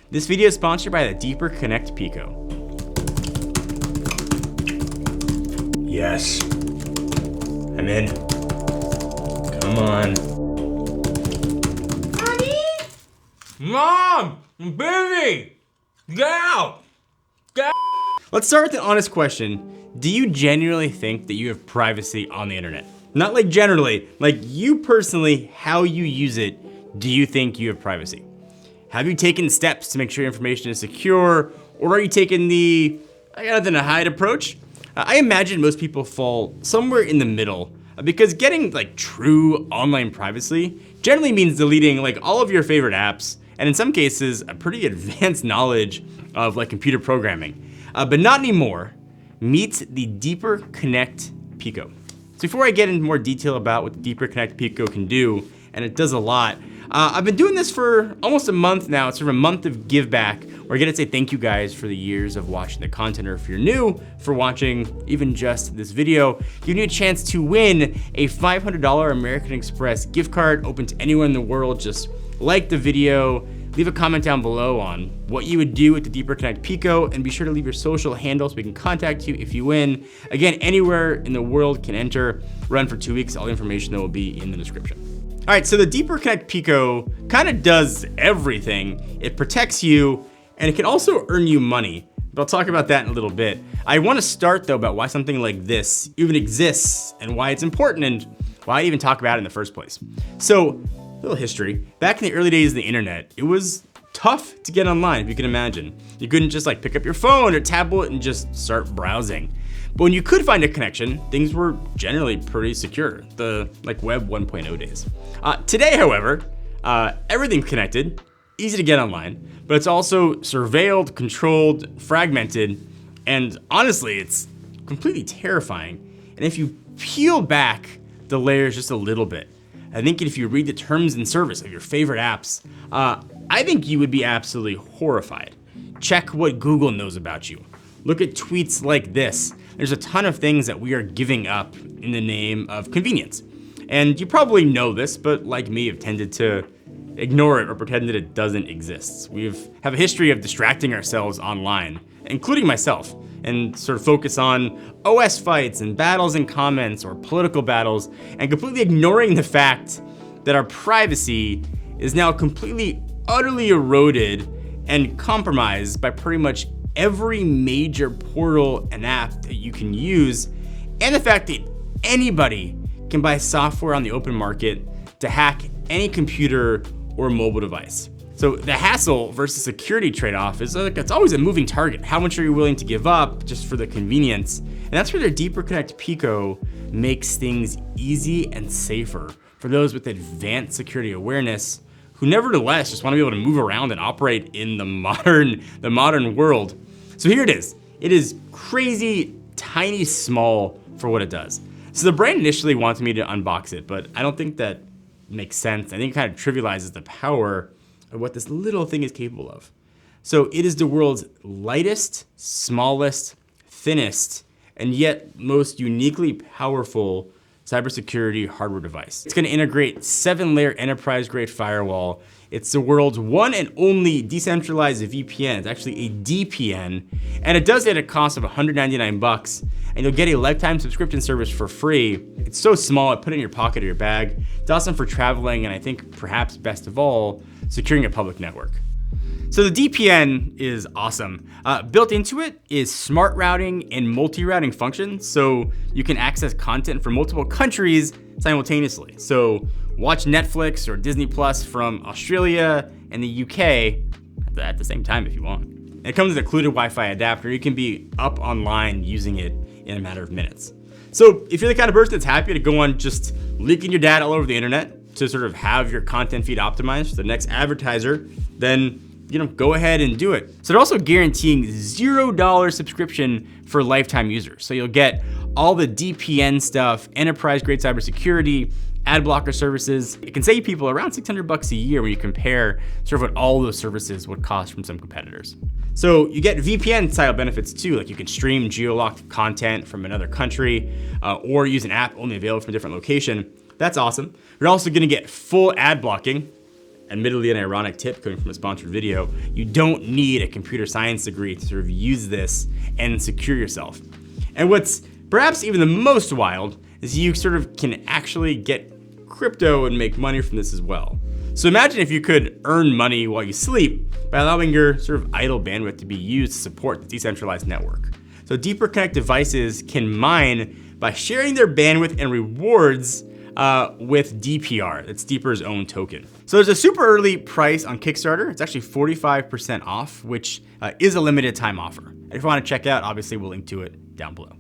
This video is sponsored by the Deeper Connect Pico. Yes. I'm in. Come on. Mommy? Mom! I'm busy! Get out! Get out! Let's start with an honest question. Do you genuinely think that you have privacy on the internet? Not like generally, like you personally, how you use it, do you think you have privacy? Have you taken steps to make sure your information is secure, or are you taking the, I got nothing to hide approach? I imagine most people fall somewhere in the middle because getting like true online privacy generally means deleting like all of your favorite apps, and in some cases, a pretty advanced knowledge of like computer programming. But not anymore. Meet the Deeper Connect Pico. So before I get into more detail about what the Deeper Connect Pico can do, and it does a lot, I've been doing this for almost a month now. It's sort of a month of give back, where I get to say thank you guys for the years of watching the content, or if you're new, for watching even just this video, giving you a chance to win a $500 American Express gift card open to anyone in the world. Just like the video, leave a comment down below on what you would do with the Deeper Connect Pico, and be sure to leave your social handle so we can contact you if you win. Again, anywhere in the world can enter. Run for 2 weeks. All the information will be in the description. All right, so the Deeper Connect Pico kind of does everything. It protects you, and it can also earn you money, but I'll talk about that in a little bit. I want to start though about why something like this even exists and why it's important and why I even talk about it in the first place. So, a little history. Back in the early days of the internet, it was tough to get online, if you can imagine. You couldn't just like pick up your phone or tablet and just start browsing. But when you could find a connection, things were generally pretty secure, the like Web 1.0 days. Today, however, everything's connected, easy to get online, but it's also surveilled, controlled, fragmented, and honestly, it's completely terrifying. And if you peel back the layers just a little bit, I think if you read the terms and service of your favorite apps, I think you would be absolutely horrified. Check what Google knows about you. Look at tweets like this. There's a ton of things that we are giving up in the name of convenience. And you probably know this, but like me, have tended to ignore it or pretend that it doesn't exist. We have a history of distracting ourselves online, including myself, and sort of focus on OS fights and battles in comments or political battles, and completely ignoring the fact that our privacy is now completely, utterly eroded and compromised by pretty much every major portal and app that you can use, and the fact that anybody can buy software on the open market to hack any computer or mobile device. So the hassle versus security trade-off is like, it's always a moving target. How much are you willing to give up just for the convenience? And that's where the Deeper Connect Pico makes things easy and safer for those with advanced security awareness who nevertheless just want to be able to move around and operate in the modern world. So here it is. It is crazy, tiny, small for what it does. So the brand initially wanted me to unbox it, but I don't think that makes sense. I think it kind of trivializes the power of what this little thing is capable of. So it is the world's lightest, smallest, thinnest, and yet most uniquely powerful cybersecurity hardware device. It's gonna integrate 7-layer enterprise-grade firewall. It's the world's one and only decentralized VPN. It's actually a DPN, and it does it at a cost of $199, and you'll get a lifetime subscription service for free. It's so small, I put it in your pocket or your bag. It's awesome for traveling, and I think perhaps best of all, securing a public network. So the DPN is awesome. Built into it is smart routing and multi-routing functions, so you can access content from multiple countries simultaneously. So watch Netflix or Disney Plus from Australia and the UK at the same time if you want. And it comes with an included Wi-Fi adapter. You can be up online using it in a matter of minutes. So if you're the kind of person that's happy to go on just leaking your data all over the internet to sort of have your content feed optimized for the next advertiser, then go ahead and do it. So they're also guaranteeing $0 subscription for lifetime users. So you'll get all the DPN stuff, enterprise-grade cybersecurity, ad blocker services. It can save people around $600 a year when you compare sort of what all those services would cost from some competitors. So you get VPN style benefits too, like you can stream geo-locked content from another country or use an app only available from a different location. That's awesome. You're also gonna get full ad blocking, admittedly an ironic tip coming from a sponsored video, you don't need a computer science degree to sort of use this and secure yourself. And what's perhaps even the most wild is you sort of can actually get crypto and make money from this as well. So imagine if you could earn money while you sleep by allowing your sort of idle bandwidth to be used to support the decentralized network. So Deeper Connect devices can mine by sharing their bandwidth and rewards with DPR. That's Deeper's own token. So there's a super early price on Kickstarter. It's actually 45% off, which is a limited time offer. If you want to check out, obviously we'll link to it down below.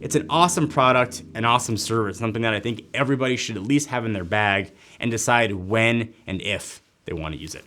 It's an awesome product, an awesome service, something that I think everybody should at least have in their bag and decide when and if they want to use it.